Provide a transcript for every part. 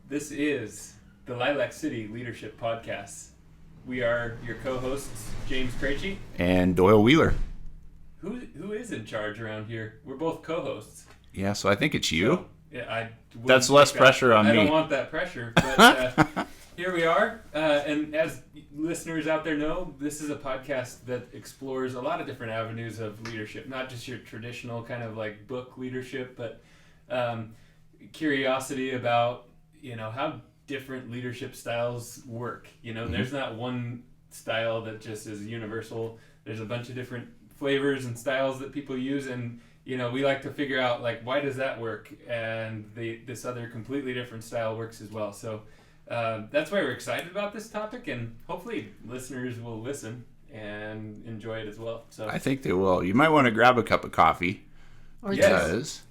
This is the Lilac City Leadership Podcast. We are your co-hosts, James Krejci. And Doyle Wheeler. Who is in charge around here? We're both co-hosts. Yeah, so I think it's you. So, yeah, That's less pressure on me. I don't want that pressure, but here we are. And as listeners out there know, this is a podcast that explores a lot of different avenues of leadership, not just your traditional kind of like book leadership, but curiosity about, how different leadership styles work. There's not one style that just is universal. There's a bunch of different flavors and styles that people use, and we like to figure out why does that work, and this other completely different style works as well. So that's why we're excited about this topic, and hopefully listeners will listen and enjoy it as well. So I think they will. You might want to grab a cup of coffee. Because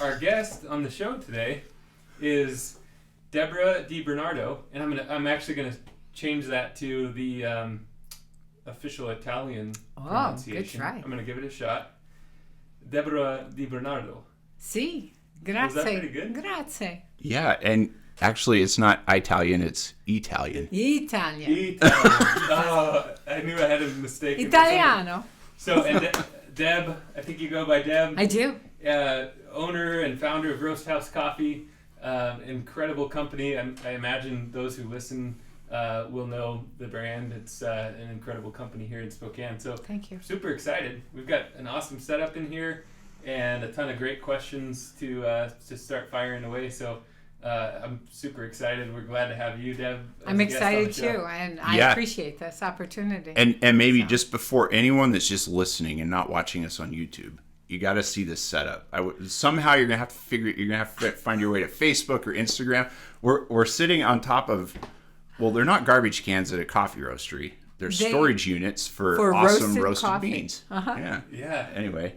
our guest on the show today is Deborah Bernardo, and I'm actually gonna change that to the official Italian pronunciation. Good try. I'm gonna give it a shot. Deborah Bernardo. Sì, grazie. Was that pretty good? Grazie. Yeah, and actually it's not Italian, it's Italian. Italian. Oh, I knew I had a mistake. Italiano. So, and Deb, I think you go by Deb. I do. Owner and founder of Roast House Coffee. Incredible company. I imagine those who listen will know the brand. It's an incredible company here in Spokane. So thank you. Super excited. We've got an awesome setup in here and a ton of great questions to start firing away. So I'm super excited. We're glad to have you, Deb. I'm excited too, and I appreciate this opportunity. And maybe just before anyone that's just listening and not watching us on YouTube, you got to see this setup. Somehow you're gonna have to you're gonna have to find your way to Facebook or Instagram. We're sitting on top of, well, they're not garbage cans at a coffee roastery. They're storage units for awesome roasted beans. Uh-huh. Yeah. Anyway,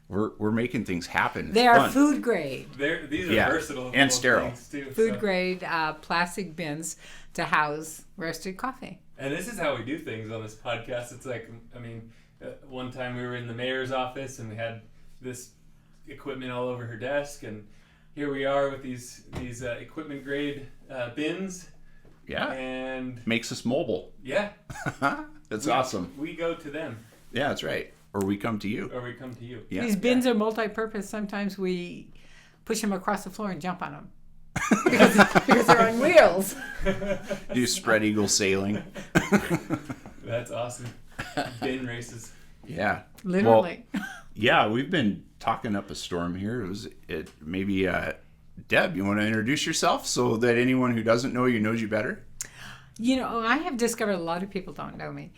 we're making things happen. It's they are fun. food grade. These are versatile and sterile. Too, food grade plastic bins to house roasted coffee. And this is how we do things on this podcast. It's one time we were in the mayor's office and we had this equipment all over her desk, and here we are with these equipment grade bins. Yeah, and makes us mobile. Yeah, that's awesome. We go to them. Yeah, that's right. Or we come to you. Yeah. These bins are multi-purpose. Sometimes we push them across the floor and jump on them because they're on wheels. Do spread eagle sailing. That's awesome. Bin races. Yeah, literally. Well, yeah, we've been talking up a storm here. Maybe Deb, you want to introduce yourself so that anyone who doesn't know you knows you better? I have discovered a lot of people don't know me.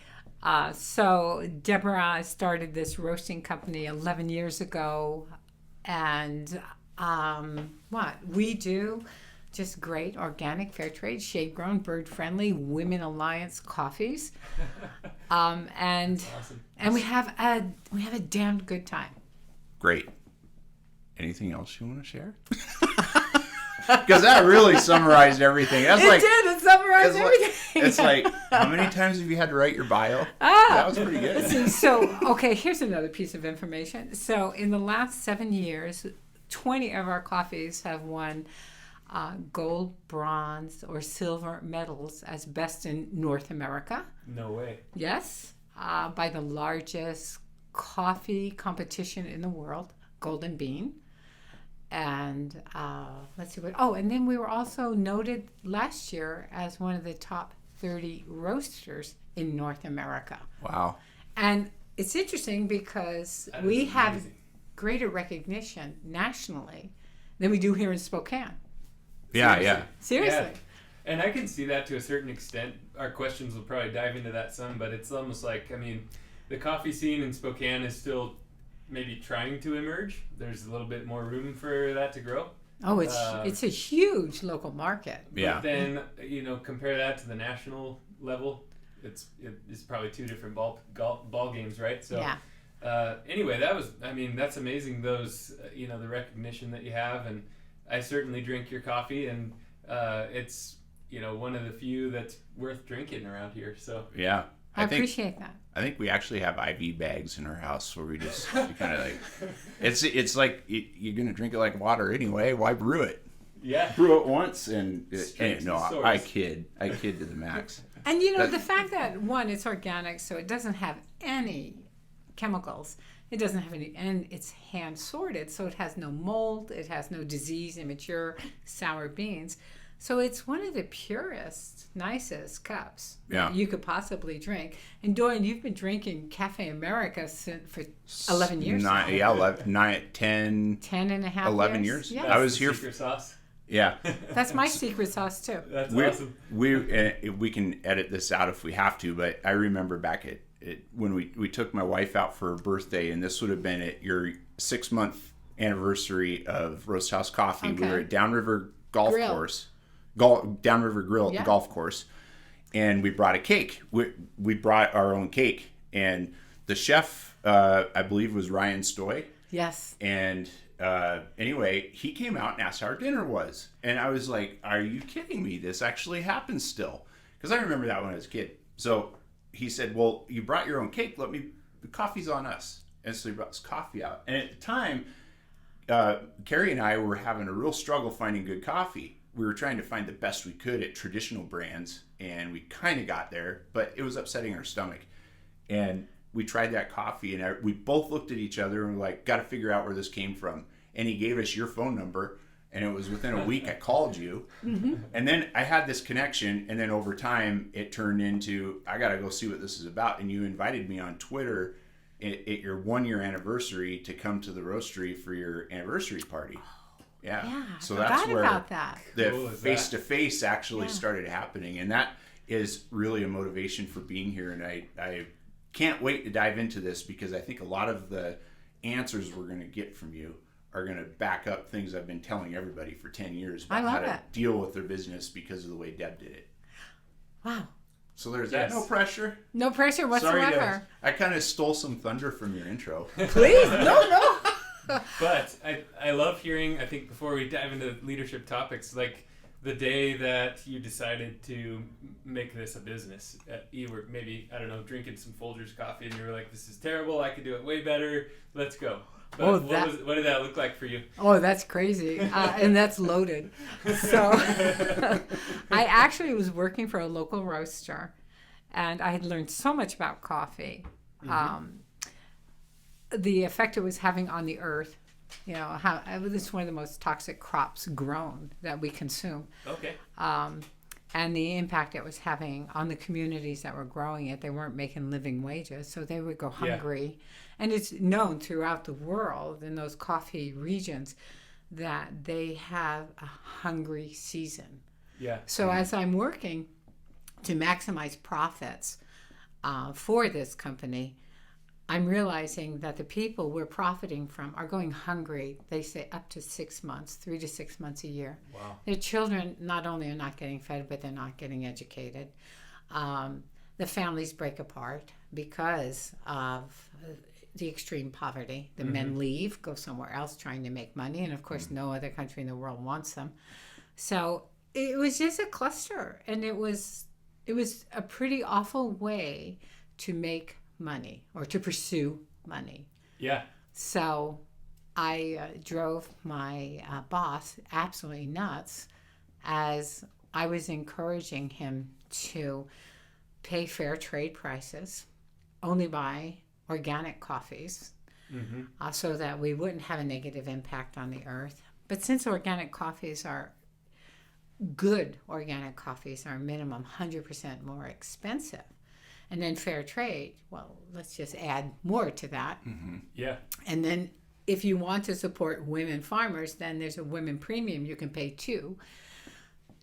So Deborah started this roasting company 11 years ago, and what we do, just great organic, fair trade, shade grown, bird friendly, women alliance coffees, and awesome. And we have a damned good time. Great. Anything else you want to share? Because that really summarized everything. It summarized everything. It's like, how many times have you had to write your bio? That was pretty good. Listen, so, okay, here's another piece of information. So in the last 7 years, 20 of our coffees have won gold, bronze, or silver medals as best in North America. No way. Yes, by the largest coffee competition in the world, Golden Bean. And let's see what. Oh, and then we were also noted last year as one of the top 30 roasters in North America. Wow. And it's interesting because we have greater recognition nationally than we do here in Spokane. Yeah. Seriously. Yeah. And I can see that to a certain extent. Our questions will probably dive into that some, but it's almost like, the coffee scene in Spokane is still maybe trying to emerge. There's a little bit more room for that to grow. Oh, it's a huge local market. Yeah. But then, compare that to the national level, it's probably two different ball games, right? So yeah. Anyway, that's amazing, those, the recognition that you have, and I certainly drink your coffee, and it's, one of the few that's worth drinking around here. So yeah. I appreciate that. I think we actually have IV bags in our house where we kind of like, it's like you're going to drink it like water anyway. Why brew it? Yeah. brew it once, and Straight to no, the source. I kid to the max. And the fact that one, it's organic, so it doesn't have any chemicals. It doesn't have any, and it's hand sorted, so it has no mold, it has no disease, immature, sour beans. So it's one of the purest, nicest cups that you could possibly drink. And Dorian, you've been drinking Cafe America for 11 years now. 10 and a half 11 years. years. Yes. I was here. Secret sauce. Yeah. That's my secret sauce, too. That's awesome. We can edit this out if we have to, but I remember back at when we took my wife out for her birthday, and this would have been at your 6-month anniversary of Roast House Coffee. Okay. We were at Downriver Golf Grill. Course, Downriver Grill at the golf course, and we brought a cake. We brought our own cake, and the chef, I believe, was Ryan Stoy. Yes. And anyway, he came out and asked how our dinner was. And I was like, are you kidding me? This actually happens still. Because I remember that when I was a kid. So he said, well, you brought your own cake. The coffee's on us. And so he brought this coffee out. And at the time, Carrie and I were having a real struggle finding good coffee. We were trying to find the best we could at traditional brands. And we kind of got there, but it was upsetting our stomach. And we tried that coffee, and we both looked at each other and were like, got to figure out where this came from. And he gave us your phone number, and it was within a week I called you. Mm-hmm. And then I had this connection, and then over time it turned into, I got to go see what this is about. And you invited me on Twitter at your 1-year anniversary to come to the roastery for your anniversary party. Yeah. So that's forgot where about that. the Cool is face-to-face actually started happening. And that is really a motivation for being here. And I can't wait to dive into this, because I think a lot of the answers we're going to get from you are going to back up things I've been telling everybody for 10 years about how to deal with their business because of the way Deb did it. Wow. So there's that. No pressure. No pressure whatsoever. Sorry, I kind of stole some thunder from your intro. Please, no. But I love hearing, I think before we dive into leadership topics, like the day that you decided to make this a business, you were maybe, I don't know, drinking some Folgers coffee, and you were like, this is terrible, I could do it way better, let's go. But what did that look like for you? Oh, that's crazy. And that's loaded. So I actually was working for a local roaster, and I had learned so much about coffee. Mm-hmm. The effect it was having on the earth, how this is one of the most toxic crops grown that we consume. Okay. And the impact it was having on the communities that were growing it. They weren't making living wages, so they would go hungry. Yeah. And it's known throughout the world in those coffee regions that they have a hungry season. Yeah. So as I'm working to maximize profits for this company, I'm realizing that the people we're profiting from are going hungry, they say up to 6 months, 3 to 6 months a year. Wow. Their children not only are not getting fed, but they're not getting educated. The families break apart because of the extreme poverty. The men leave, go somewhere else trying to make money, and of course no other country in the world wants them. So it was just a cluster, and it was a pretty awful way to make money or to pursue money. Yeah. So I drove my boss absolutely nuts as I was encouraging him to pay fair trade prices, only buy organic coffees, so that we wouldn't have a negative impact on the earth. But since organic coffees are good, organic coffees are minimum 100% more expensive. And then fair trade, well, let's just add more to that. Mm-hmm. Yeah. And then if you want to support women farmers, then there's a women premium you can pay too.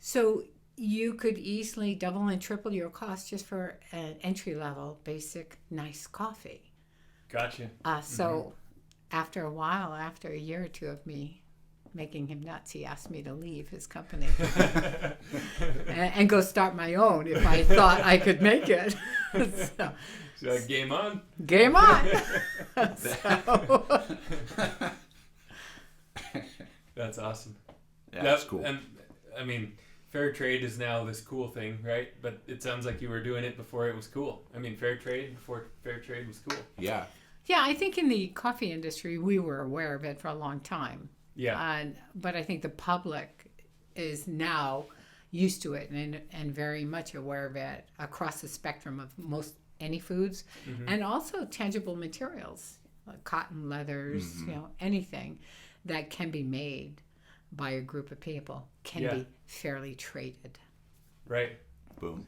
So you could easily double and triple your cost just for an entry-level, basic, nice coffee. Gotcha. So after a while, after a year or two of me making him nuts, he asked me to leave his company and go start my own if I thought I could make it. So game on. Game on. That's awesome. Yeah, that's cool. And I mean, fair trade is now this cool thing, right? But it sounds like you were doing it before it was cool. I mean, fair trade before fair trade was cool. Yeah. Yeah, I think in the coffee industry, we were aware of it for a long time. Yeah. But I think the public is now used to it and very much aware of it across the spectrum of most any foods, and also tangible materials like cotton, leathers, anything that can be made by a group of people can be fairly traded. Right. Boom.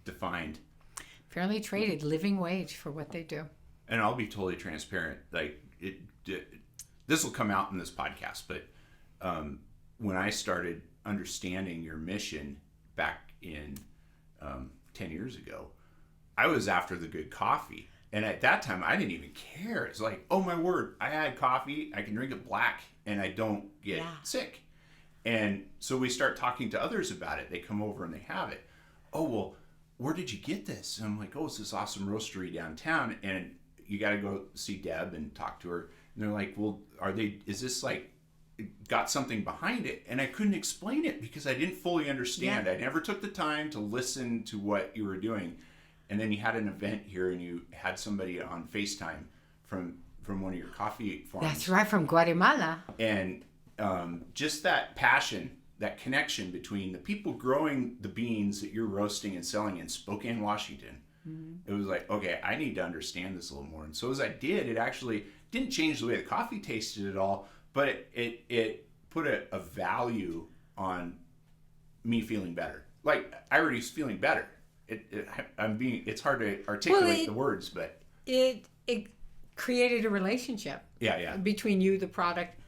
Defined. Fairly traded, living wage for what they do. And I'll be totally transparent. Like this will come out in this podcast, but when I started understanding your mission back in 10 years ago, I was after the good coffee. And at that time, I didn't even care. It's like, oh my word, I had coffee, I can drink it black, and I don't get sick. And so we start talking to others about it. They come over and they have it. Oh, well, where did you get this? And I'm like, oh, it's this awesome roastery downtown, and you got to go see Deb and talk to her. And they're like, well, is this like, got something behind it? And I couldn't explain it because I didn't fully understand. I never took the time to listen to what you were doing. And then you had an event here and you had somebody on FaceTime from one of your coffee farms. That's right, from Guatemala. And just that passion, that connection between the people growing the beans that you're roasting and selling in Spokane, Washington. It was like, okay, I need to understand this a little more. And so as I did, it actually didn't change the way the coffee tasted at all, but it put a value on me feeling better. Like, I already was feeling better. It's hard to articulate the words, but it created a relationship. Between you, the product,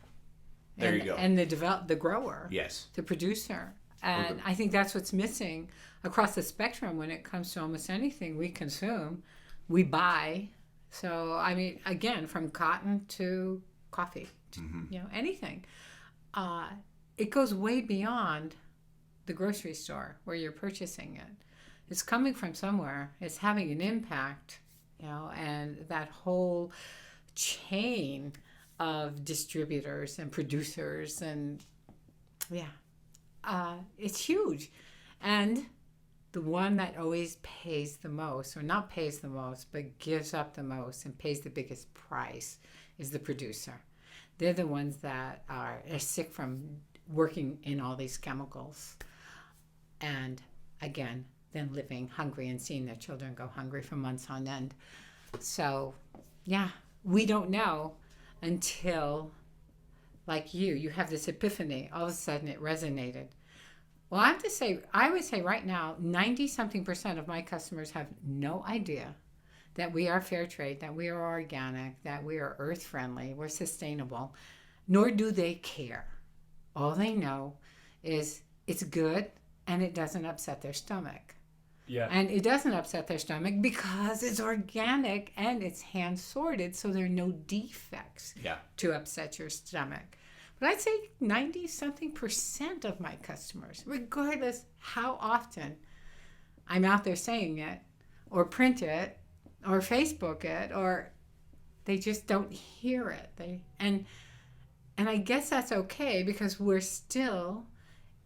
and the grower. Yes. The producer. And I think that's what's missing across the spectrum when it comes to almost anything we consume, we buy. So, I mean, again, from cotton to coffee, to, anything. It goes way beyond the grocery store where you're purchasing it. It's coming from somewhere. It's having an impact, and that whole chain of distributors and producers and it's huge. And the one that always pays the most, or not pays the most, but gives up the most and pays the biggest price is the producer. They're the ones that are sick from working in all these chemicals. And again, then living hungry and seeing their children go hungry for months on end. So, we don't know until, like you have this epiphany. All of a sudden it resonated. Well, I would say right now, 90-something% of my customers have no idea that we are fair trade, that we are organic, that we are earth friendly, we're sustainable, nor do they care. All they know is it's good and it doesn't upset their stomach. Yeah. And it doesn't upset their stomach because it's organic and it's hand sorted, so there are no defects to upset your stomach. But I'd say 90-something% of my customers, regardless how often I'm out there saying it, or print it, or Facebook it, or they just don't hear it. And I guess that's okay because we're still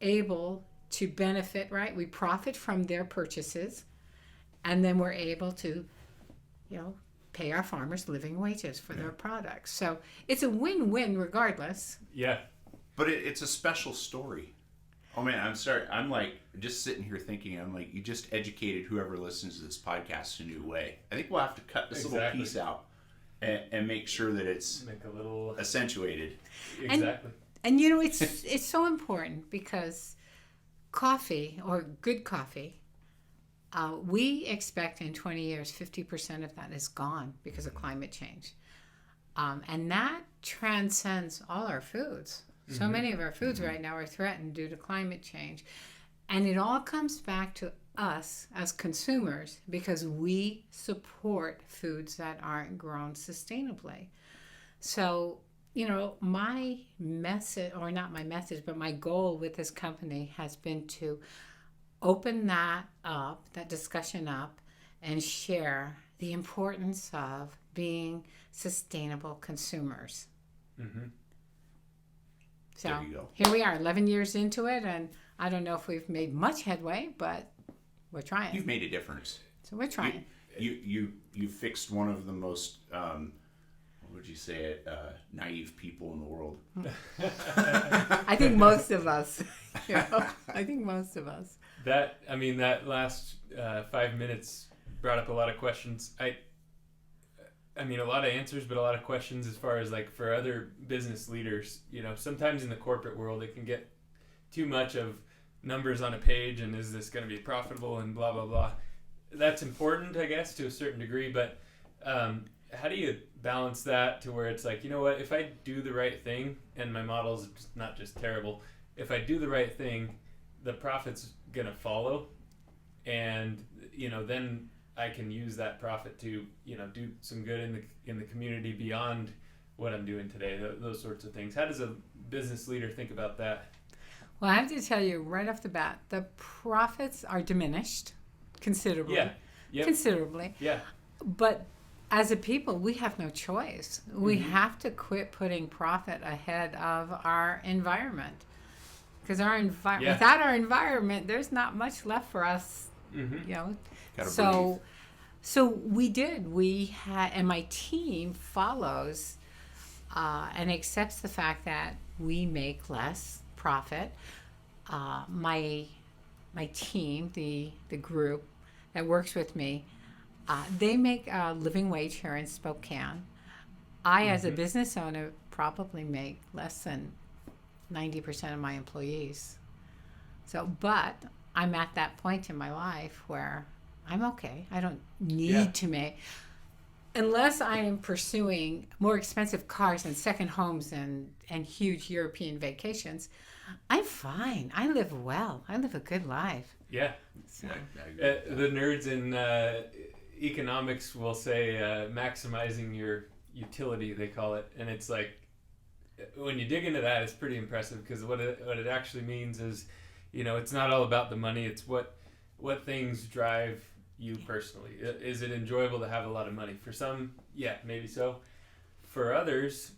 able to benefit, right? We profit from their purchases, and then we're able to, pay our farmers living wages for their products. So it's a win-win regardless. Yeah. But it's a special story. Oh man, I'm sorry. I'm like just sitting here thinking, I'm like, you just educated whoever listens to this podcast a new way. I think we'll have to cut this little piece out and make sure that it's a little accentuated. Exactly. And it's so important because coffee, or good coffee, we expect in 20 years 50% of that is gone because of climate change. And that transcends all our foods. So many of our foods right now are threatened due to climate change. And it all comes back to us as consumers because we support foods that aren't grown sustainably. So, my message, or not my message, but my goal with this company has been to open that discussion up, and share the importance of being sustainable consumers. So there you go. Here we are, 11 years into it, and I don't know if we've made much headway, but we're trying. You've made a difference. So we're trying. You fixed one of the most would you say it, naive people in the world. I think most of us. I think most of us. That last 5 minutes brought up a lot of questions. I mean, a lot of answers, but a lot of questions as far as like for other business leaders. Sometimes in the corporate world, it can get too much of numbers on a page and is this going to be profitable and blah, blah, blah. That's important, I guess, to a certain degree, but how do you balance that to where it's like, you know what, if I do the right thing and my model's not just terrible, if I do the right thing, the profit's going to follow, and, then I can use that profit to, do some good in the community beyond what I'm doing today, those sorts of things. How does a business leader think about that? Well, I have to tell you right off the bat, the profits are diminished considerably. Yeah. Yep. Considerably. Yeah. But as a people, we have no choice. We have to quit putting profit ahead of our environment. Because without our environment, there's not much left for us. Gotta So we did. We had, and my team follows and accepts the fact that we make less profit. My team, the group that works with me, they make a living wage here in Spokane. I, as a business owner, probably make less than 90% of my employees. But I'm at that point in my life where I'm okay. I don't need to make, unless I am pursuing more expensive cars and second homes and huge European vacations, I'm fine. I live well. I live a good life. Yeah. So. The nerds in economics will say maximizing your utility, they call it. And it's like, when you dig into that, it's pretty impressive, because what it actually means is, it's not all about the money. It's what things drive you personally. Is it enjoyable to have a lot of money? For some, yeah, maybe so. For others,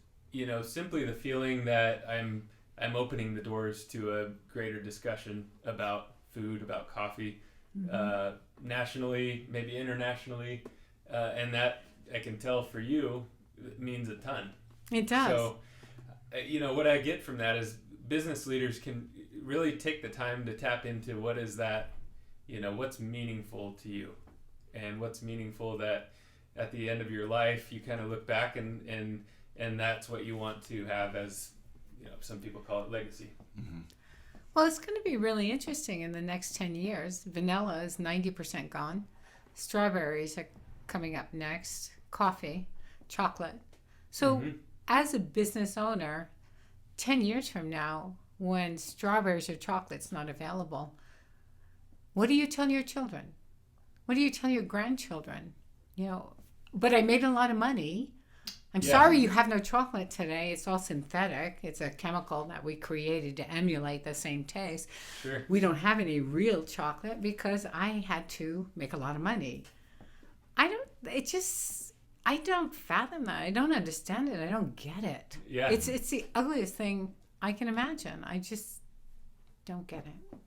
simply the feeling that I'm opening the doors to a greater discussion about food, about coffee, nationally, maybe internationally, and that, I can tell for you, it means a ton. It does. So, what I get from that is business leaders can really take the time to tap into what is that, what's meaningful to you, and what's meaningful that at the end of your life you kind of look back and that's what you want to have as, some people call it legacy. Well, it's going to be really interesting in the next 10 years. Vanilla is 90% gone. Strawberries are coming up next. Coffee, chocolate. So as a business owner, 10 years from now, when strawberries or chocolate's not available, what do you tell your children? What do you tell your grandchildren? But I made a lot of money. I'm sorry you have no chocolate today. It's all synthetic. It's a chemical that we created to emulate the same taste. Sure. We don't have any real chocolate because I had to make a lot of money. I don't fathom that. I don't understand it. I don't get it. Yeah. It's the ugliest thing I can imagine. I just don't get it.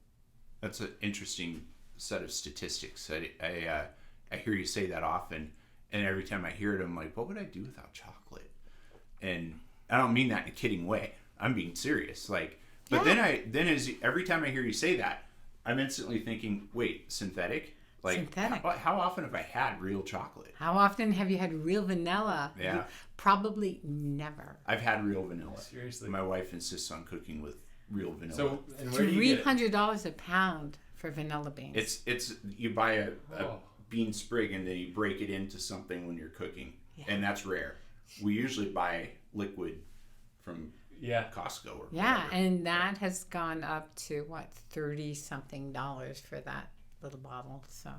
That's an interesting set of statistics. I hear you say that often, and every time I hear it, I'm like, what would I do without chocolate? And I don't mean that in a kidding way. I'm being serious. Every time I hear you say that, I'm instantly thinking, wait, synthetic? Synthetic. How often have I had real chocolate? How often have you had real vanilla? Yeah. Probably never. I've had real vanilla. Seriously. My wife insists on cooking with real vanilla. So, and where do you get it? $300 a pound for vanilla beans. It's you buy a bean sprig and then you break it into something when you're cooking, and that's rare. We usually buy liquid from Costco or whatever. And that has gone up to $30-something for that little bottle. So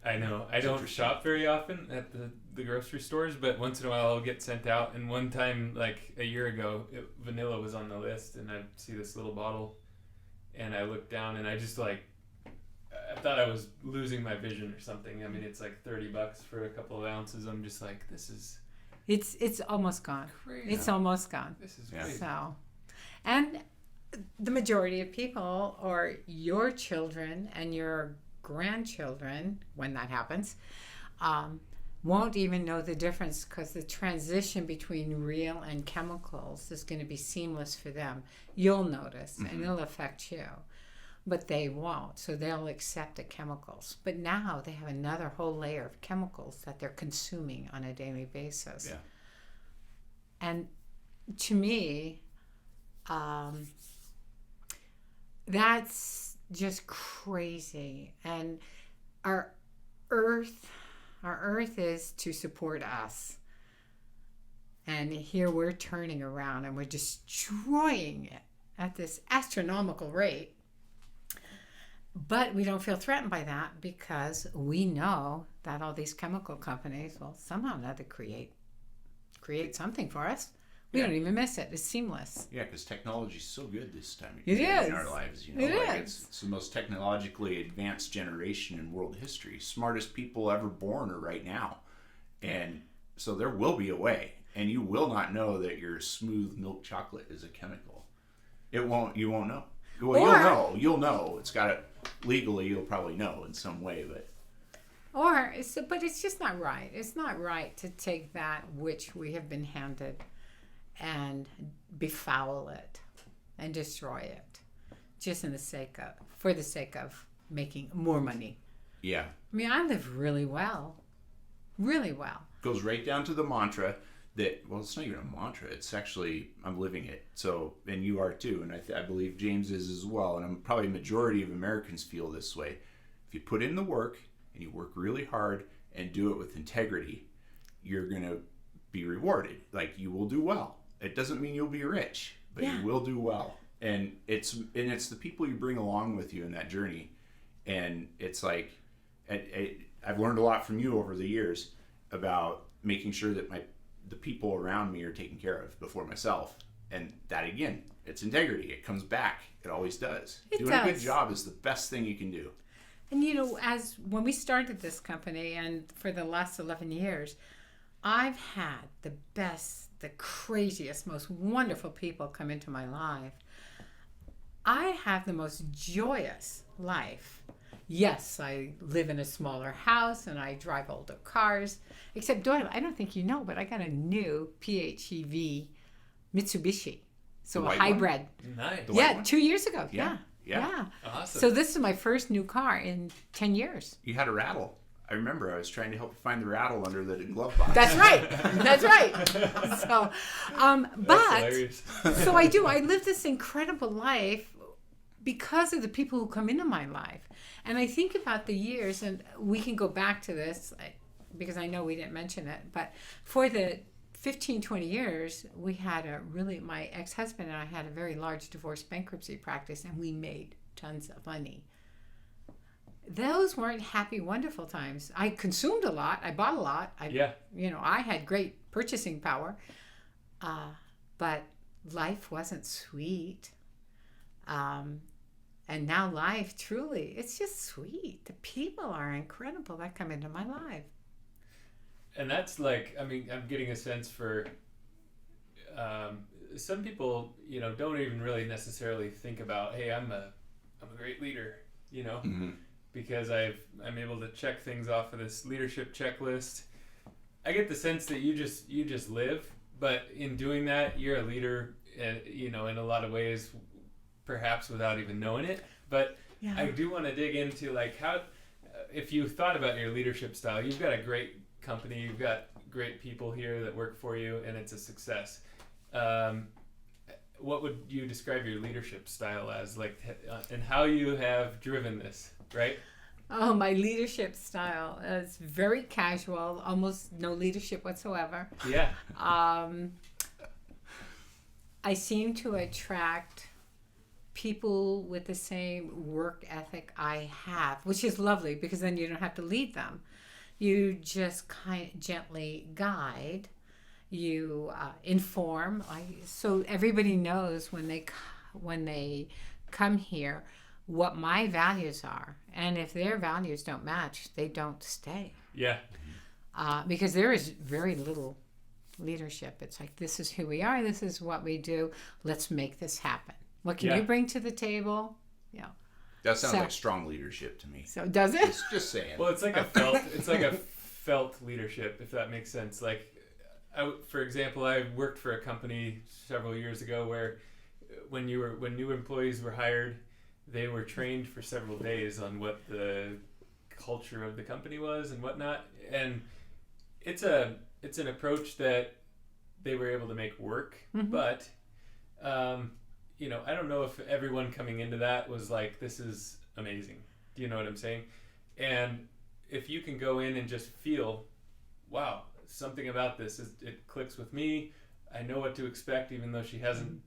I know. I don't shop very often at the grocery stores, but once in a while I'll get sent out. And one time, like a year ago, vanilla was on the list, and I see this little bottle, and I looked down, and I just I thought I was losing my vision or something. I mean, it's like $30 for a couple of ounces. I'm just like, this is... It's almost gone. Crazy. It's almost gone. This is great. So, and the majority of people, or your children and your grandchildren, when that happens, won't even know the difference because the transition between real and chemicals is going to be seamless for them. You'll notice and it'll affect you, but they won't. So they'll accept the chemicals. But now they have another whole layer of chemicals that they're consuming on a daily basis. Yeah. And to me, that's just crazy. And our earth is to support us. And here we're turning around and we're destroying it at this astronomical rate. But we don't feel threatened by that because we know that all these chemical companies will somehow or another create something for us. We don't even miss it. It's seamless. Yeah, because technology's so good this time It is. in our lives. You know, it's the most technologically advanced generation in world history. Smartest people ever born are right now, and so there will be a way, and you will not know that your smooth milk chocolate is a chemical. It won't. You won't know. Well, you'll know. You'll know. It's got it legally. You'll probably know in some way, but. But it's just not right. It's not right to take that which we have been handed and befoul it and destroy it just for the sake of making more money. Yeah. I mean, I live really well. Goes right down to the mantra that, well, it's not even a mantra. It's actually, I'm living it. So, and you are too. And I believe James is as well. And probably a majority of Americans feel this way. If you put in the work and you work really hard and do it with integrity, you're going to be rewarded. Like, you will do well. It doesn't mean you'll be rich, but you will do well. And it's the people you bring along with you in that journey. And it's like, I've learned a lot from you over the years about making sure that the people around me are taken care of before myself. And that, again, it's integrity. It comes back. It always does. Doing a good job is the best thing you can do. And as when we started this company and for the last 11 years, I've had the best, the craziest, most wonderful people come into my life. I have the most joyous life. Yes, I live in a smaller house and I drive older cars. Except, Doyle, I don't think you know, but I got a new PHEV Mitsubishi. So a hybrid. Nice. Yeah, 2 years ago. Yeah. Awesome. So this is my first new car in 10 years. You had a rattle. I remember I was trying to help you find the rattle under the glove box. That's right. So, so I do. I live this incredible life because of the people who come into my life. And I think about the years, and we can go back to this because I know we didn't mention it, but for the 15, 20 years, we had my ex-husband and I had a very large divorce bankruptcy practice, and we made tons of money. Those weren't happy, wonderful times. I consumed a lot. I bought a lot. I had great purchasing power. But life wasn't sweet. And now life, truly, it's just sweet. The people are incredible that come into my life. And that's like, I mean, I'm getting a sense for some people, don't even really necessarily think about, hey, I'm a great leader, Mm-hmm. because I'm able to check things off of this leadership checklist. I get the sense that you just live, but in doing that, you're a leader, in a lot of ways, perhaps without even knowing it. But I do want to dig into like how, if you thought about your leadership style, you've got a great company, you've got great people here that work for you, and it's a success. What would you describe your leadership style as, like, and how you have driven this, right? Oh, my leadership style is very casual, almost no leadership whatsoever. Yeah. I seem to attract people with the same work ethic I have, which is lovely because then you don't have to lead them. You just gently guide. You inform. So everybody knows when they come here what my values are, and if their values don't match, they don't stay. Yeah. Because there is very little leadership. It's like, this is who we are. This is what we do. Let's make this happen. What can you bring to the table? That sounds like strong leadership to me. So does it? Just saying. Well, it's like a felt leadership, if that makes sense. Like, for example, I worked for a company several years ago where when new employees were hired, they were trained for several days on what the culture of the company was and whatnot. And it's an approach that they were able to make work, but I don't know if everyone coming into that was like, this is amazing. Do you know what I'm saying? And if you can go in and just feel, wow, something about this it clicks with me. I know what to expect, even though she hasn't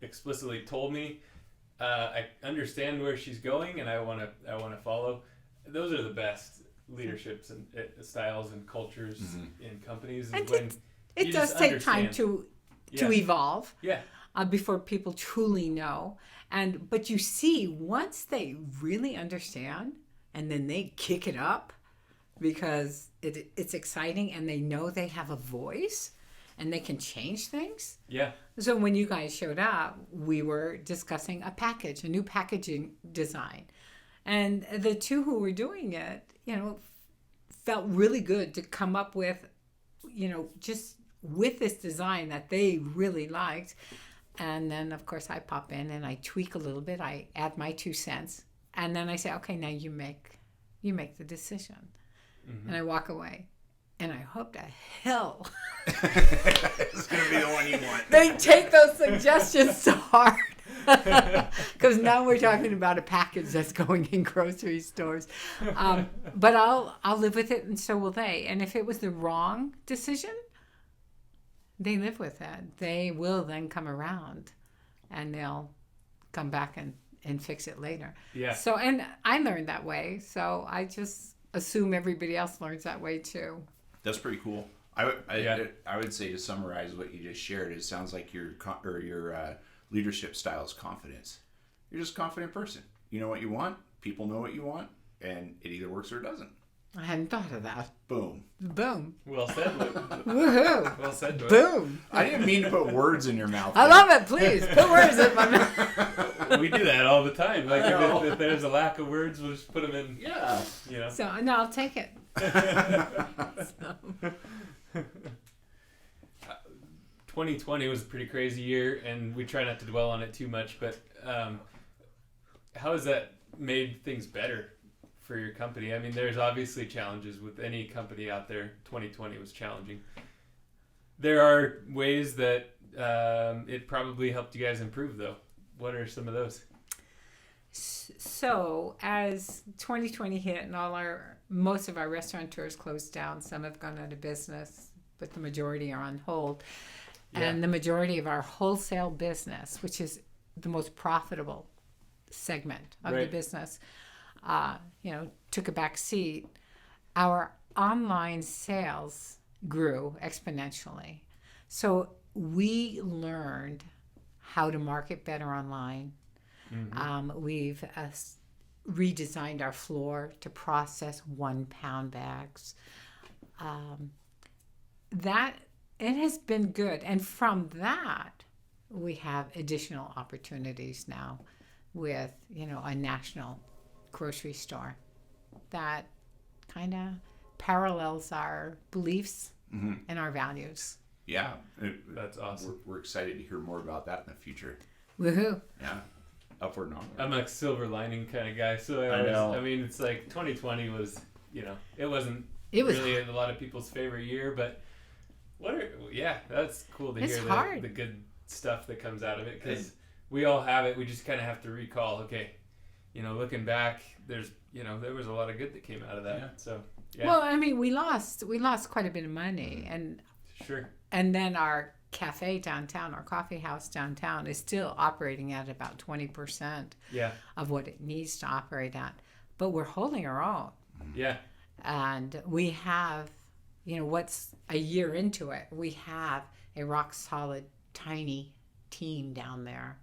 explicitly told me. I understand where she's going, and I want to follow. Those are the best leaderships and styles and cultures in companies. And when it does take time to evolve. Yeah. Before people truly know, but you see, once they really understand, and then they kick it up because it's exciting, and they know they have a voice, and they can change things. Yeah. So when you guys showed up, we were discussing a new packaging design, and the two who were doing it, felt really good to come up with, just with this design that they really liked. And then, of course, I pop in and I tweak a little bit. I add my 2 cents. And then I say, okay, now you make the decision. And I walk away. And I hope to hell It's going to be the one you want. they take those suggestions to heart. Because now we're talking about a package that's going in grocery stores. But I'll live with it, and so will they. And if it was the wrong decision, they live with that. They will then come around, and they'll come back and fix it later. Yeah. So, and I learned that way. So I just assume everybody else learns that way too. That's pretty cool. I would say, to summarize what you just shared, it sounds like your leadership style is confidence. You're just a confident person. You know what you want. People know what you want, and it either works or it doesn't. I hadn't thought of that. Boom. Boom. Well said, Luke. Woohoo. Well said, Luke. Boom. I didn't mean to put words in your mouth. I love it. Please put words in my mouth. We do that all the time. Like if there's a lack of words, we'll just put them in. Yeah. So no, I'll take it. 2020 was a pretty crazy year, and we try not to dwell on it too much. But how has that made things better for your company? I mean, there's obviously challenges with any company out there. 2020 was challenging. There are ways that it probably helped you guys improve, though. What are some of those? So as 2020 hit and most of our restaurateurs closed down, some have gone out of business, but the majority are on hold. Yeah. And the majority of our wholesale business, which is the most profitable segment of the business, took a back seat. Our online sales grew exponentially. So we learned how to market better online. We've redesigned our floor to process 1 pound bags. That it has been good, and from that we have additional opportunities now with a national grocery store that kind of parallels our beliefs and our values. Yeah, that's awesome. We're excited to hear more about that in the future. Woohoo! Yeah. Upward and onward. I'm a silver lining kind of guy, so I mean, it's like 2020 was, it wasn't really a lot of people's favorite year, but that's cool to hear the good stuff that comes out of it, because we all have it. We just kind of have to recall, okay, looking back, there was a lot of good that came out of that. Yeah. So yeah. Well, I mean, we lost quite a bit of money, and sure. And then our cafe downtown, our coffee house downtown, is still operating at about 20% of what it needs to operate at. But we're holding our own. Yeah. And we have, what's a year into it, we have a rock solid, tiny team down there.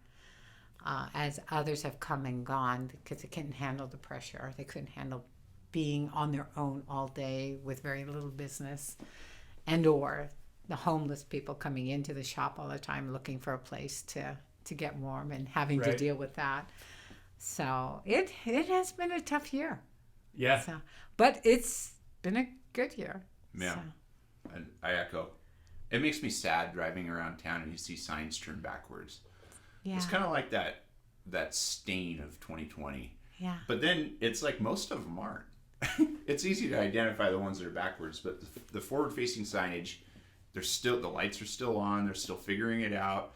As others have come and gone because they couldn't handle the pressure. They couldn't handle being on their own all day with very little business, or the homeless people coming into the shop all the time looking for a place to get warm and having to deal with that. So it has been a tough year. Yeah. So, but it's been good here. Yeah. So. And I echo. It makes me sad driving around town and you see signs turned backwards. Yeah. It's kind of like that stain of 2020. Yeah. But then it's like most of them aren't. It's easy to identify the ones that are backwards, but the forward-facing signage, the lights are still on. They're still figuring it out,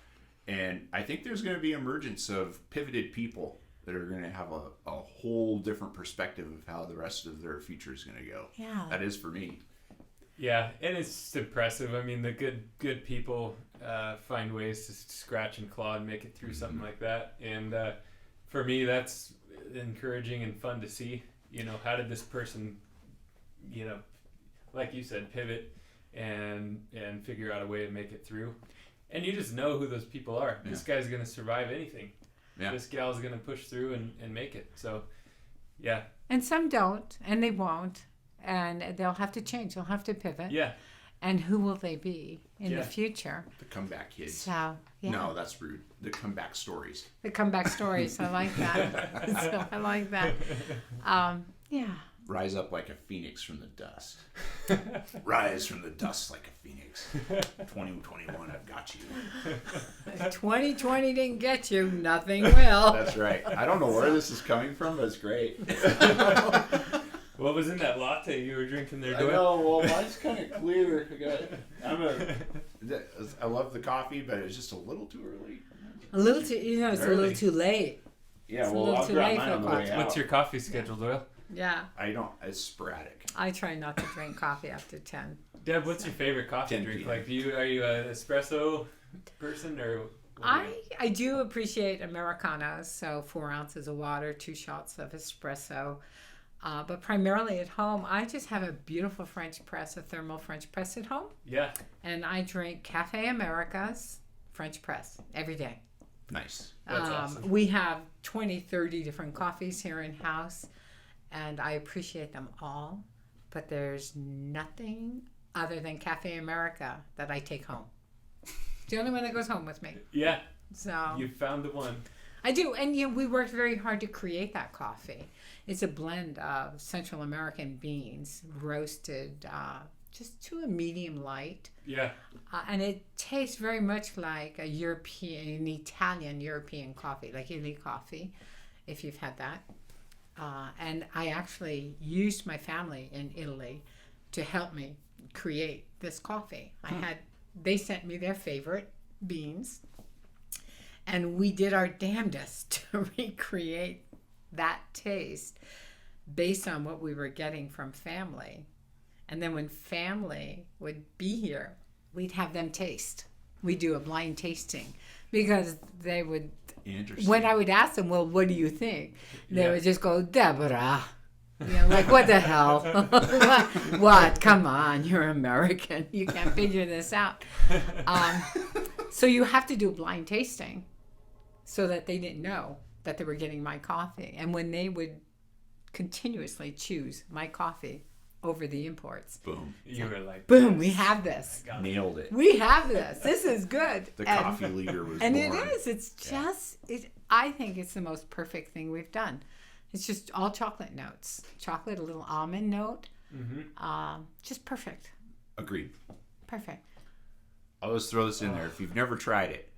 and I think there's going to be emergence of pivoted people that are going to have a whole different perspective of how the rest of their future is going to go. Yeah. That is for me. Yeah, and it's impressive. I mean, the good people find ways to scratch and claw and make it through something like that. And for me, that's encouraging and fun to see. You know, how did this person, you know, like you said, pivot and figure out a way to make it through? And you just know who those people are. Yeah. This guy's going to survive anything. Yeah. This gal's going to push through and make it. So, yeah. And some don't, and they won't. And they'll have to change. They'll have to pivot. Yeah. And who will they be in the future? The comeback kids. So, yeah. No, that's rude. The comeback stories. The comeback stories. I like that. So, I like that. Yeah. Rise up like a phoenix from the dust. Rise from the dust like a phoenix. 2021, I've got you. 2020 didn't get you. Nothing will. That's right. I don't know where this is coming from, but it's great. What was in that latte you were drinking there, I know, well, mine's kind of clear. I love the coffee, but it's just a little too early. A little too, it's a little too late. Yeah, well, I'll grab mine on the way out. What's your coffee schedule, Doyle? Yeah. It's sporadic. I try not to drink coffee after 10. Deb, what's your favorite coffee drink? PM. Like, are you an espresso person or? I do appreciate Americanos, so 4 ounces of water, 2 shots of espresso. But primarily at home, I just have a beautiful French press, a thermal French press at home. Yeah. And I drink Cafe America's French press every day. Nice. That's awesome. We have 20, 30 different coffees here in house, and I appreciate them all. But there's nothing other than Cafe America that I take home. It's the only one that goes home with me. Yeah. So you found the one. I do, and we worked very hard to create that coffee. It's a blend of Central American beans, roasted just to a medium light. Yeah. And it tastes very much like an Italian European coffee, like Italy coffee, if you've had that. And I actually used my family in Italy to help me create this coffee. They sent me their favorite beans, and we did our damnedest to recreate that taste based on what we were getting from family. And then when family would be here, we'd have them taste. We'd do a blind tasting because they would, when I would ask them, well, what do you think? They would just go, Deborah. Like, what the hell? What? Come on, you're American. You can't figure this out. So you have to do blind tasting so that they didn't know that they were getting my coffee. And when they would continuously choose my coffee over the imports. Boom. You were like, boom, we have this. Nailed it. We have this. This is good. The coffee leader was and born. it is. It's just, I think it's the most perfect thing we've done. It's just all chocolate notes. Chocolate, a little almond note. Mm-hmm. Just perfect. Agreed. Perfect. I'll just throw this in there. If you've never tried it,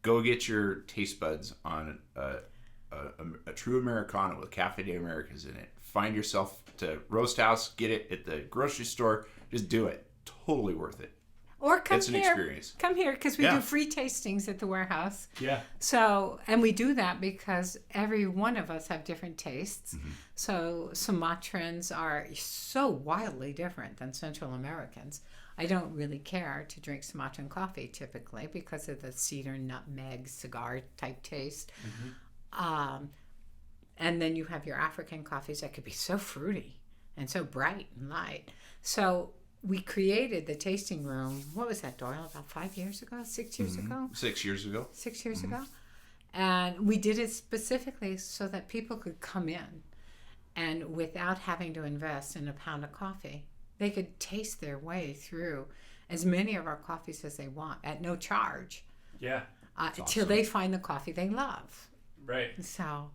go get your taste buds on a true Americano with Cafe de Americas in it. Find yourself to Roast House, get it at the grocery store. Just do it. Totally worth it. Or come it's here. It's an experience. Come here because we do free tastings at the warehouse. Yeah. So, and we do that because every one of us have different tastes. Mm-hmm. So Sumatrans are so wildly different than Central Americans. I don't really care to drink Sumatran coffee typically because of the cedar, nutmeg, cigar type taste. Mm-hmm. And then you have your African coffees that could be so fruity and so bright and light. So we created the tasting room, what was that, Doyle, about 5 years ago? 6 years ago? 6 years ago. 6 years ago. And we did it specifically so that people could come in and without having to invest in a pound of coffee, they could taste their way through as many of our coffees as they want at no charge. Yeah. Till they find the coffee they love. Right. So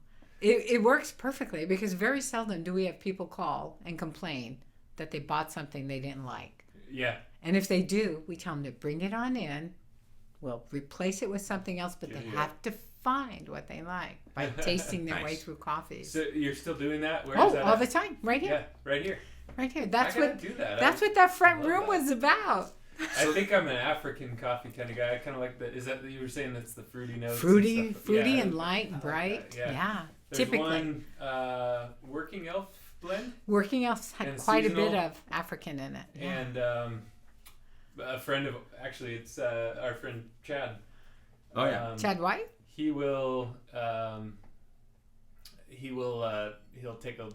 it works perfectly because very seldom do we have people call and complain that they bought something they didn't like. Yeah. And if they do, we tell them to bring it on in. We'll replace it with something else, but they have to find what they like by tasting their way through coffees. So you're still doing that? Where Oh, is that all at? the time, right here. Yeah, right here. Right here. I That's gotta what do that. That's what that front room that. was about. I think I'm an African coffee kind of guy. I kind of like the. Is that you were saying that's the fruity notes? Fruity and stuff? Yeah, and light and bright. that, yeah. There's Typically. one Working Elf blend. Working Elves had And quite a bit seasonal. of African in it. Yeah. And a friend of it's our friend Chad. Oh, yeah. Chad White? He'll take a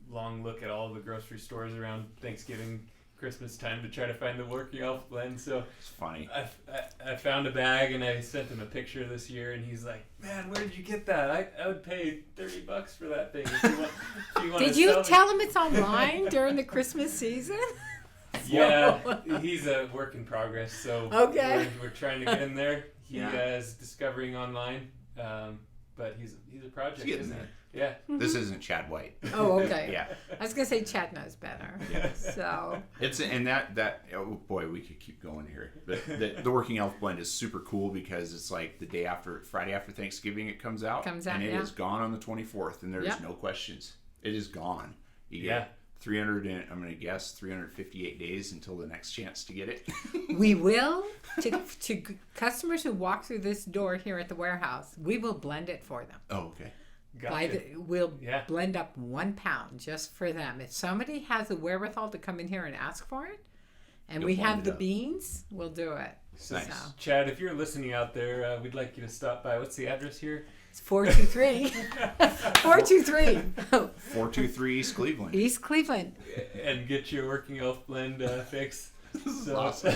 long look at all the grocery stores around Thanksgiving, Christmas time to try to find the Working Elf blend. So It's funny. I found a bag and I sent him a picture this year, and he's like, "Man, where did you get that? I would pay $30 for that thing if you want Did to you sell tell him it's online during the Christmas season? Yeah, he's a work in progress, so Okay. we're trying to get in there. He Yeah. is discovering online, but he's a project, He's getting isn't there. it? Yeah. This isn't Chad White. Oh, okay. Yeah. I was gonna say Chad knows better. So It's and that oh boy, we could keep going here. But the Working Elf blend is super cool because it's like the day after Friday after Thanksgiving it comes out, and it is gone on the 24th, and there's no questions. It is gone. You get 300 and I'm gonna guess 358 days until the next chance to get it. we will to customers who walk through this door here at the warehouse, we will blend it for them. Oh, okay. Gotcha. We'll blend up 1 pound just for them. If somebody has the wherewithal to come in here and ask for it, and we have the beans, we'll do it. Nice. So, Chad, if you're listening out there, we'd like you to stop by. What's the address here? it's 423. 423. 423 East Cleveland. East Cleveland. And get your Working Elf blend fix. So. Awesome.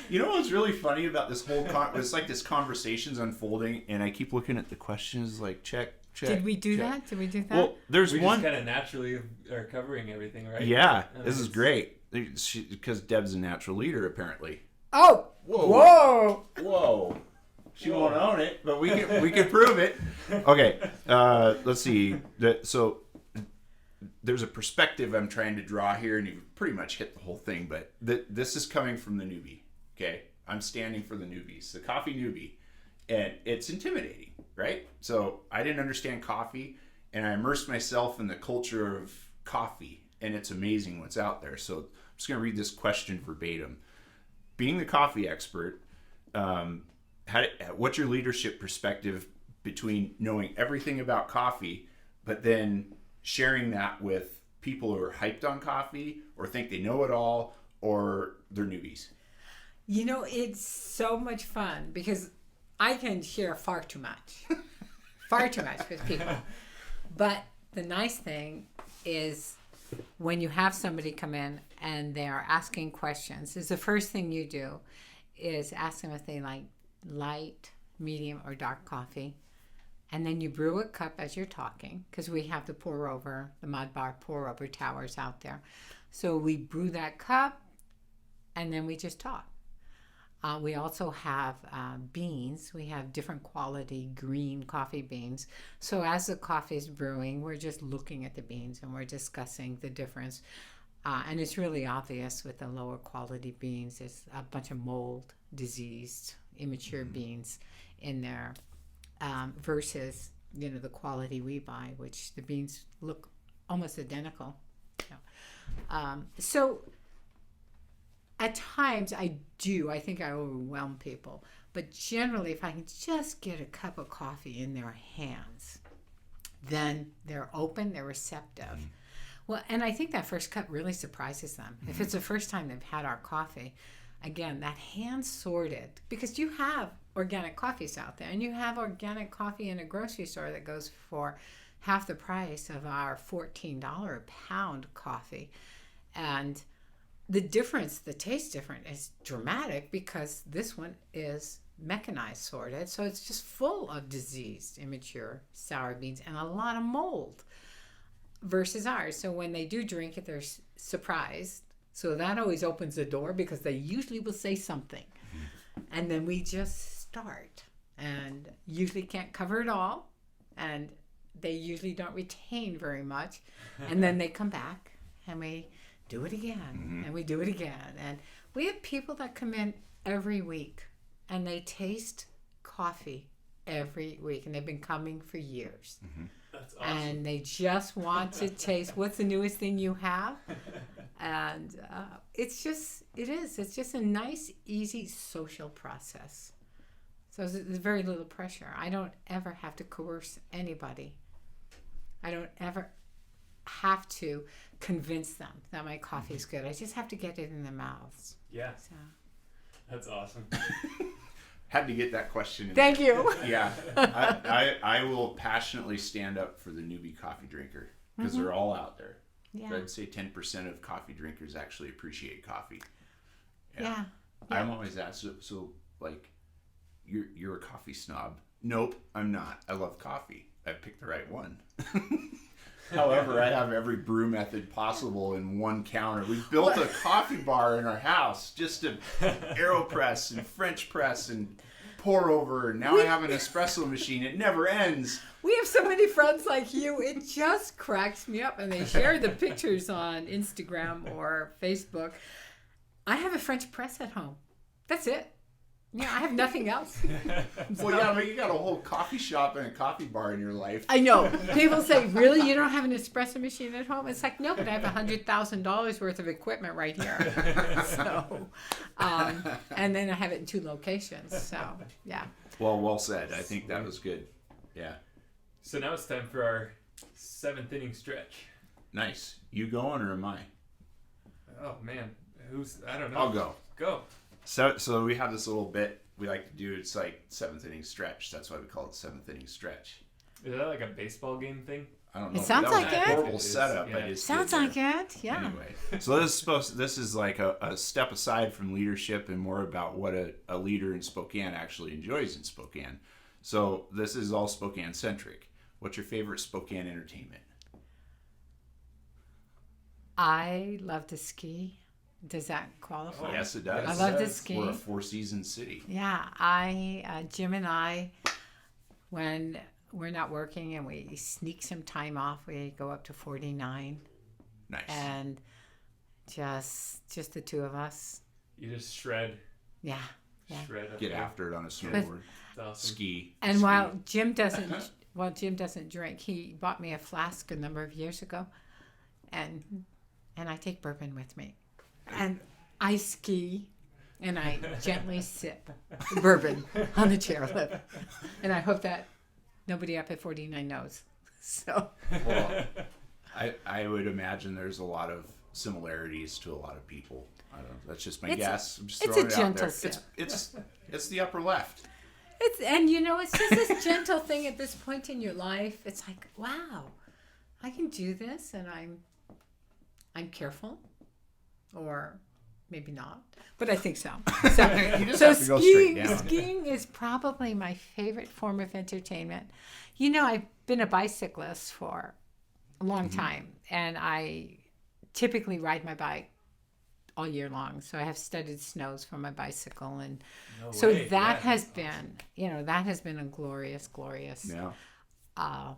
You know what's really funny about this whole it's like this conversation's unfolding, and I keep looking at the questions like check. Did we do that? Did we do that? Well, there's We one. just kind of naturally are covering everything, right? Yeah, And this is it's- great because Deb's a natural leader apparently. Oh! Whoa! Whoa! She won't own it, but we can prove it. Okay, let's see. So there's a perspective I'm trying to draw here, and you pretty much hit the whole thing. But this is coming from the newbie. Okay, I'm standing for the newbies, the coffee newbie, and it's intimidating, right? So I didn't understand coffee, and I immersed myself in the culture of coffee, and it's amazing what's out there. So I'm just gonna read this question verbatim. Being the coffee expert, what's your leadership perspective between knowing everything about coffee, but then sharing that with people who are hyped on coffee or think they know it all or they're newbies? You know, it's so much fun because I can share far too much. Far too much with people. But the nice thing is when you have somebody come in and they are asking questions, is the first thing you do is ask them if they like light, medium, or dark coffee. And then you brew a cup as you're talking, because we have the Mod Bar pour over towers out there. So we brew that cup and then we just talk. We also have beans. We have different quality green coffee beans. So as the coffee is brewing, we're just looking at the beans and we're discussing the difference. And it's really obvious with the lower quality beans. There's a bunch of mold, diseased, immature beans in there versus, the quality we buy, which the beans look almost identical. So at times I think I overwhelm people, but generally if I can just get a cup of coffee in their hands, then they're open, they're receptive. Well, and I think that first cup really surprises them. If it's the first time they've had our coffee, again, that hand sorted, because you have organic coffees out there, and you have organic coffee in a grocery store that goes for half the price of our $14 a pound coffee. And the difference, the taste difference is dramatic because this one is mechanized sorted. So it's just full of diseased, immature sour beans and a lot of mold versus ours. So when they do drink it, they're surprised. So that always opens the door because they usually will say something. And then we just start and usually can't cover it all. And they usually don't retain very much. And then they come back and we do it again, and we do it again. And we have people that come in every week, and they taste coffee every week, and they've been coming for years. That's awesome. And they just want to taste what's the newest thing you have. And it's just a nice, easy social process. So there's very little pressure. I don't ever have to coerce anybody. I don't ever have to convince them that my coffee is good. I just have to get it in their mouths. Yeah. So. That's awesome. Had to get that question in. Thank you. Yeah. I will passionately stand up for the newbie coffee drinker because they're all out there. Yeah. But I'd say 10% of coffee drinkers actually appreciate coffee. Yeah. I'm always asked, so like, you're a coffee snob. Nope, I'm not. I love coffee. I picked the right one. However, I have every brew method possible in one counter. We built a coffee bar in our house just to AeroPress and French press and pour over. And now I have an espresso machine. It never ends. We have so many friends like you. It just cracks me up. And they share the pictures on Instagram or Facebook. I have a French press at home. That's it. Yeah, I have nothing else. Well, yeah, but you got a whole coffee shop and a coffee bar in your life. I know. People say, really? You don't have an espresso machine at home? It's like, no, but I have $100,000 worth of equipment right here. So, and then I have it in 2 locations. So, yeah. Well said. I think that was good. Yeah. So now it's time for our 7th inning stretch. Nice. You going or am I? Oh, man. I don't know. I'll go. Go. So we have this little bit we like to do. It's like 7th inning stretch. That's why we call it 7th inning stretch. Is that like a baseball game thing? I don't know. It sounds like that was a it. horrible setup. Yeah. I just Sounds did like there. it. Yeah. Anyway, so this is like a step aside from leadership and more about what a leader in Spokane actually enjoys in Spokane. So this is all Spokane centric. What's your favorite Spokane entertainment? I love to ski. Does that qualify? Yes, it does. I love to ski. We're a 4-season city. Yeah, Jim and I, when we're not working and we sneak some time off, we go up to 49. Nice. And just the 2 of us. You just shred. Yeah. Shred up Get there. after it on a snowboard. It's awesome. Ski. And ski. while Jim doesn't drink, he bought me a flask a number of years ago, and I take bourbon with me. And I ski, and I gently sip bourbon on the chairlift. And I hope that nobody up at 49 knows. So. Well, I would imagine there's a lot of similarities to a lot of people. I don't know. That's just my guess. I'm just it's throwing a it out gentle there. sip. It's the upper left. It's just this gentle thing at this point in your life. It's like, wow, I can do this, and I'm careful. Or maybe not, but I think so. So, You just have to go straight down. Skiing is probably my favorite form of entertainment. You know, I've been a bicyclist for a long time, and I typically ride my bike all year long. So I have studded snows for my bicycle, and so that has been, a glorious Yeah.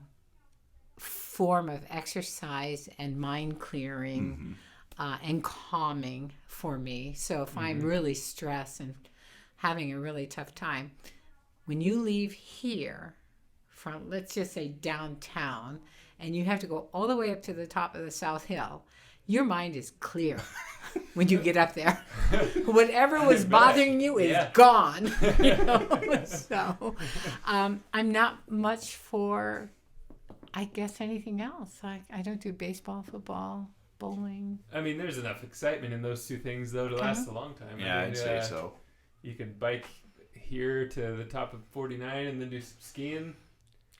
form of exercise and mind clearing. And calming for me. So if I'm really stressed and having a really tough time, when you leave here from, let's just say, downtown, and you have to go all the way up to the top of the South Hill, your mind is clear when you get up there. Whatever was bothering you is gone. So I'm not much for, I guess, anything else. I don't do baseball, football, bowling. I mean, there's enough excitement in those 2 things, though, to last a long time. Yeah, I'd say so. You could bike here to the top of 49 and then do some skiing.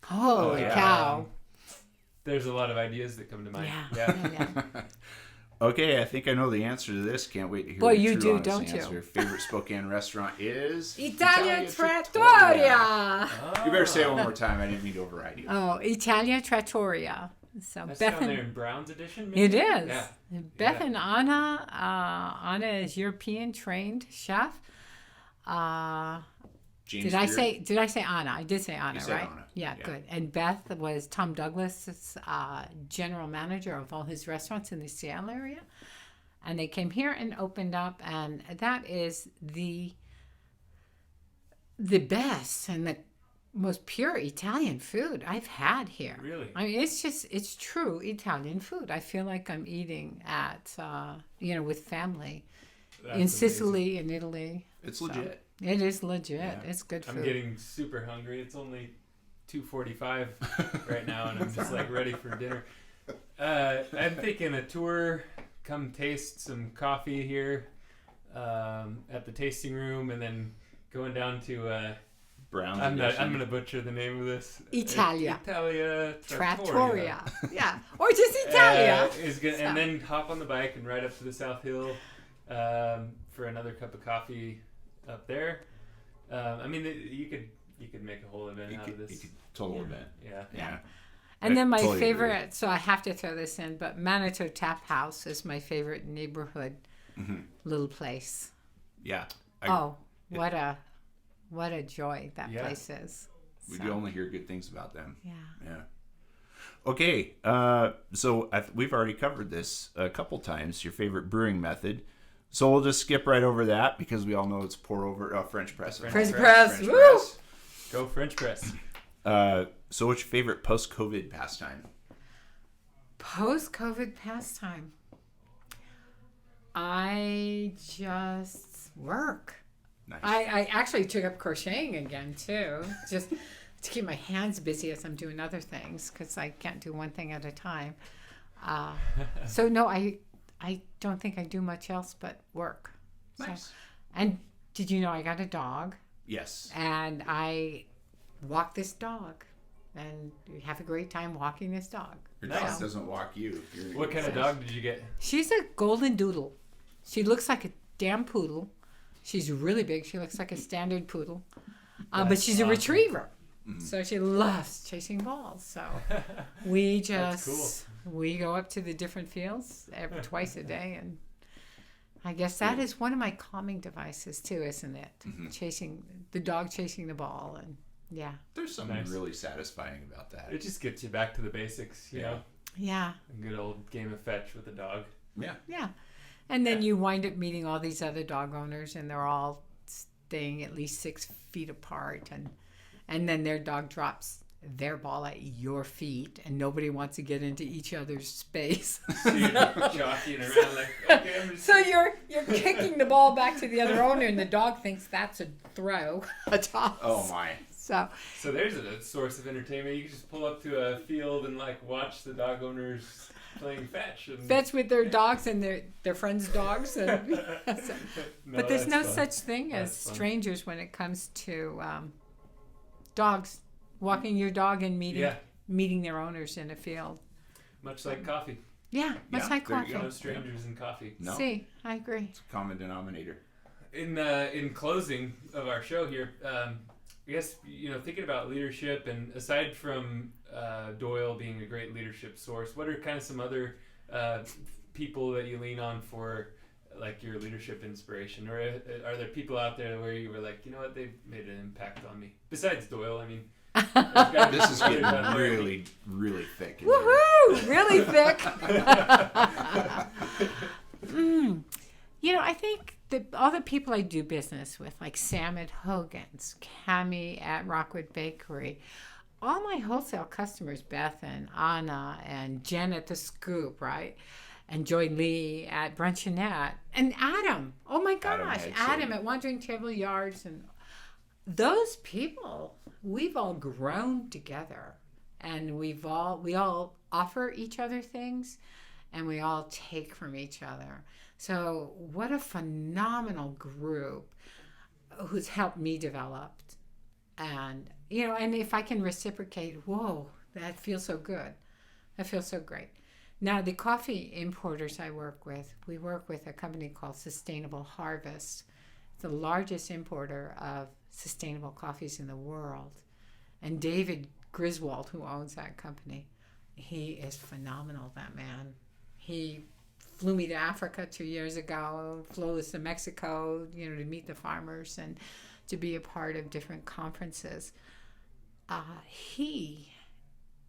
Holy cow. There's a lot of ideas that come to mind. Yeah. Okay, I think I know the answer to this. Can't wait to hear Boy, the you true do, honest don't you? answer. Favorite Spokane restaurant is? Italia Trattoria. You better say it one more time. I didn't mean to override you. Oh, Italia Trattoria. So That's Beth down and there in Brown's edition, maybe? it is. Yeah. Beth and Anna. Anna is European trained chef. James Did I Beard? say Anna? I did say Anna, said right? Anna. Yeah, Yeah. good. And Beth was Tom Douglas's general manager of all his restaurants in the Seattle area. And they came here and opened up, and that is the best and the most pure Italian food I've had here. Really? I mean, it's true Italian food. I feel like I'm eating at, with family That's in amazing. Sicily and Italy. It's So, legit. it is legit. Yeah. It's good food. I'm getting super hungry. It's only 2:45 right now, and I'm just like ready for dinner. I'm thinking a tour. Come taste some coffee here at the tasting room, and then going down to. Brown's I'm edition. gonna butcher the name of this. Italia. Italia Trattoria. Yeah. Or just Italia. And then hop on the bike and ride up to the South Hill for another cup of coffee up there. I mean, you could make a whole event out of this. Total event. Yeah. Yeah. And then my totally favorite, agree. so I have to throw this in, but Manitou Tap House is my favorite neighborhood little place. Yeah. What a joy that place is. We So, do only hear good things about them. Yeah. Yeah. Okay. So we've already covered this a couple times, your favorite brewing method. So we'll just skip right over that because we all know it's pour over French press. French press. Woo! Go French press. So what's your favorite post-COVID pastime? Post-COVID pastime. I just work. Nice. I actually took up crocheting again too, just to keep my hands busy as I'm doing other things because I can't do one thing at a time. So no, I don't think I do much else but work. Nice. So, and did you know I got a dog? Yes. And I walk this dog, and we have a great time walking this dog. Your Nice. dog doesn't walk you. What kind of dog did you get? She's a golden doodle. She looks like a damn poodle. She's really big. She looks like a standard poodle. But That's she's a awesome. retriever. So she loves chasing balls. So we That's just, we go up to the different fields twice a day. And I guess that is one of my calming devices too, isn't it? Chasing the the ball. And yeah. Nice. really satisfying about that. It just gets you back to the basics, you know? Yeah. A good old game of fetch with a dog. Yeah. Yeah. And then you wind up meeting all these other dog owners, and they're all staying at least 6 feet apart. And then their dog drops their ball at your feet, and nobody wants to get into each other's space. So you're jockeying around like, okay, I'm just... So you're kicking the ball back to the other owner, and the dog thinks that's a throw, a toss. Oh my. So there's a source of entertainment. You can just pull up to a field and like watch the dog owners playing fetch. And... Fetch with their dogs and their friends' dogs. And so, but there's no that's such thing as That's fun. strangers when it comes to dogs. Walking your dog and meeting their owners in a field. Much like coffee. Yeah, much Yeah, like there you coffee. go. No strangers in coffee. No. See, I agree. It's a common denominator. In closing of our show here, I guess, thinking about leadership, and aside from Doyle being a great leadership source, what are kind of some other people that you lean on for like your leadership inspiration? Or are there people out there where you were like, you know what, they've made an impact on me? Besides Doyle, I mean, This is getting really, really thick. in here. Woohoo! Really thick. I think all the people I do business with, like Sam at Hogan's, Cammie at Rockwood Bakery, all my wholesale customers, Beth and Anna and Jen at The Scoop, right? And Joy Lee at Bruncheonette, and Adam. Oh my gosh, Adam at Wandering Table Yards, and those people, we've all grown together, and we all offer each other things, and we all take from each other. So what a phenomenal group who's helped me develop. And and if I can reciprocate, whoa, that feels so good. That feels so great. Now, the coffee importers I work with, we work with a company called Sustainable Harvest. It's the largest importer of sustainable coffees in the world. And David Griswold, who owns that company, he is phenomenal, that man. He flew me to Africa 2 years ago, flew us to Mexico, to meet the farmers and to be a part of different conferences. He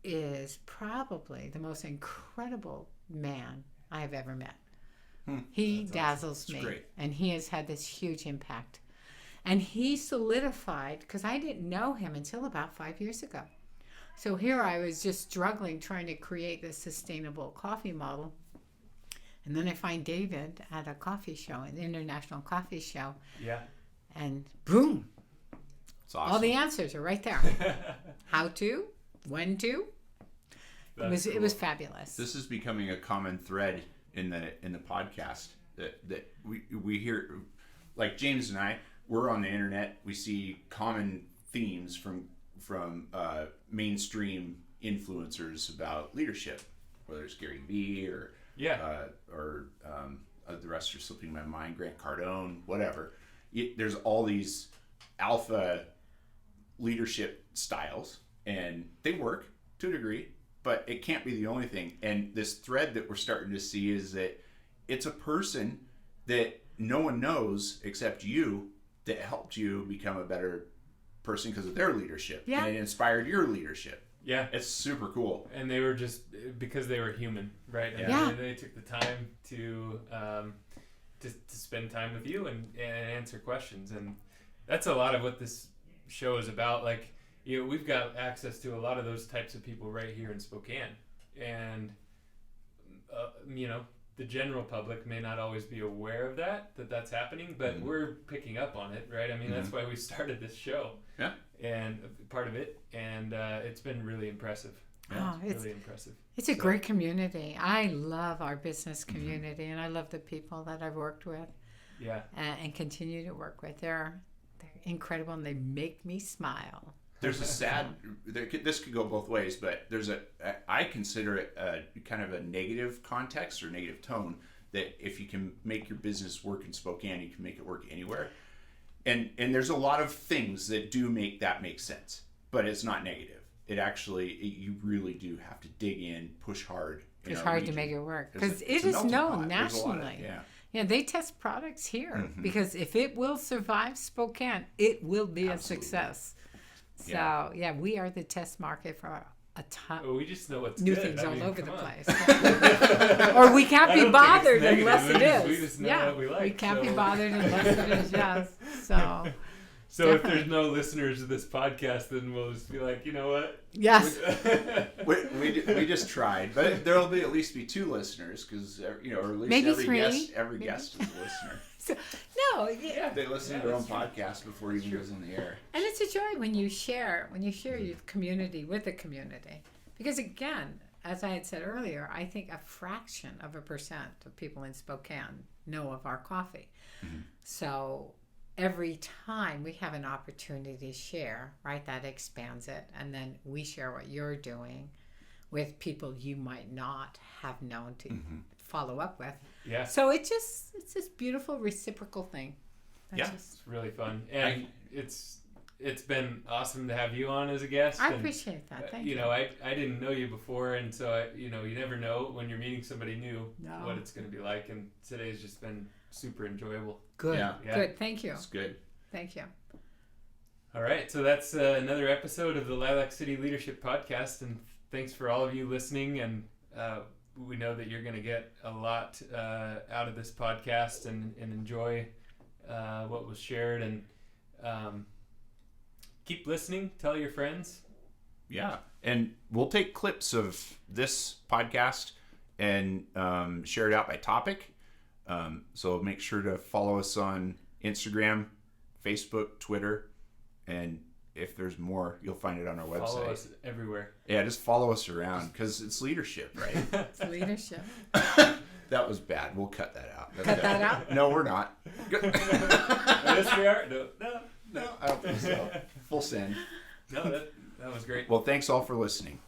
is probably the most incredible man I have ever met. He dazzles me, great. and he has had this huge impact. And he solidified, because I didn't know him until about 5 years ago. So here I was just struggling trying to create this sustainable coffee model. And then I find David at a coffee show, an international coffee show. Yeah. And boom, It's awesome. all the answers are right there. How to, when to. It was fabulous. This is becoming a common thread in the podcast that we hear, like James and I, we're on the internet. We see common themes from mainstream influencers about leadership, whether it's Gary Vee or the rest are slipping my mind, Grant Cardone, whatever. There's all these alpha leadership styles, and they work to a degree, but it can't be the only thing. And this thread that we're starting to see is that it's a person that no one knows except you that helped you become a better person because of their leadership. Yeah. And it inspired your leadership. Yeah. It's super cool. And they were just, because they were human, right? And Yeah. they took the time to spend time with you and answer questions. And that's a lot of what this show is about. Like, we've got access to a lot of those types of people right here in Spokane. And, the general public may not always be aware of that's happening, but we're picking up on it, right? I mean, that's why we started this show. Yeah. And part of it. And it's been really impressive. Oh, It's really impressive. It's a great community. I love our business community, and I love the people that I've worked with. Yeah. And continue to work with. They're incredible, and they make me smile. There's this could go both ways, but I consider it kind of a negative context or negative tone, that if you can make your business work in Spokane, you can make it work anywhere. And there's a lot of things that do make sense, but it's not negative. It actually, you really do have to dig in, push hard. It's hard to make it work, because it it's a is melting known pot. There's a lot of- nationally. yeah. Yeah, they test products here because if it will survive Spokane, it will be Absolutely. a success. So, yeah, we are the test market for a ton Well, we just know what's new good. things I all mean, over come the on. place. Or we can't I be don't think it's bothered negative. unless it is. We just know yeah, what we like, can't be so. bothered unless it is, yes. So, So if there's no listeners of this podcast, then we'll just be like, you know what? yes. We just tried, but there'll be at least 2 listeners, because or at least Maybe every 3. guest is a listener. So, no, yeah. They listen to their own podcast before it even goes in the air. And it's a joy when you share your community with the community. Because again, as I had said earlier, I think a fraction of a percent of people in Spokane know of our coffee. So every time we have an opportunity to share, right, that expands it. And then we share what you're doing with people you might not have known to follow up with. Yeah. So it's this beautiful reciprocal thing. It's really fun. And it's been awesome to have you on as a guest. I and, appreciate that. Thank you. I didn't know you before, and so you never know when you're meeting somebody new what it's going to be like. And today's just been super enjoyable. Good. Yeah. Good. Thank you. It's good. Thank you. All right, so that's another episode of the Lilac City Leadership Podcast, and thanks for all of you listening. And we know that you're going to get a lot out of this podcast and enjoy what was shared. And keep listening. Tell your friends. Yeah, and we'll take clips of this podcast and share it out by topic. So make sure to follow us on Instagram, Facebook, Twitter, and if there's more, you'll find it on our website. Follow us everywhere. Yeah, just follow us around, because it's leadership, right? It's leadership. That was bad. We'll cut that out. Cut that out? No, we're not. Yes, we are. No, I don't think so. Full send. that was great. Well, thanks all for listening.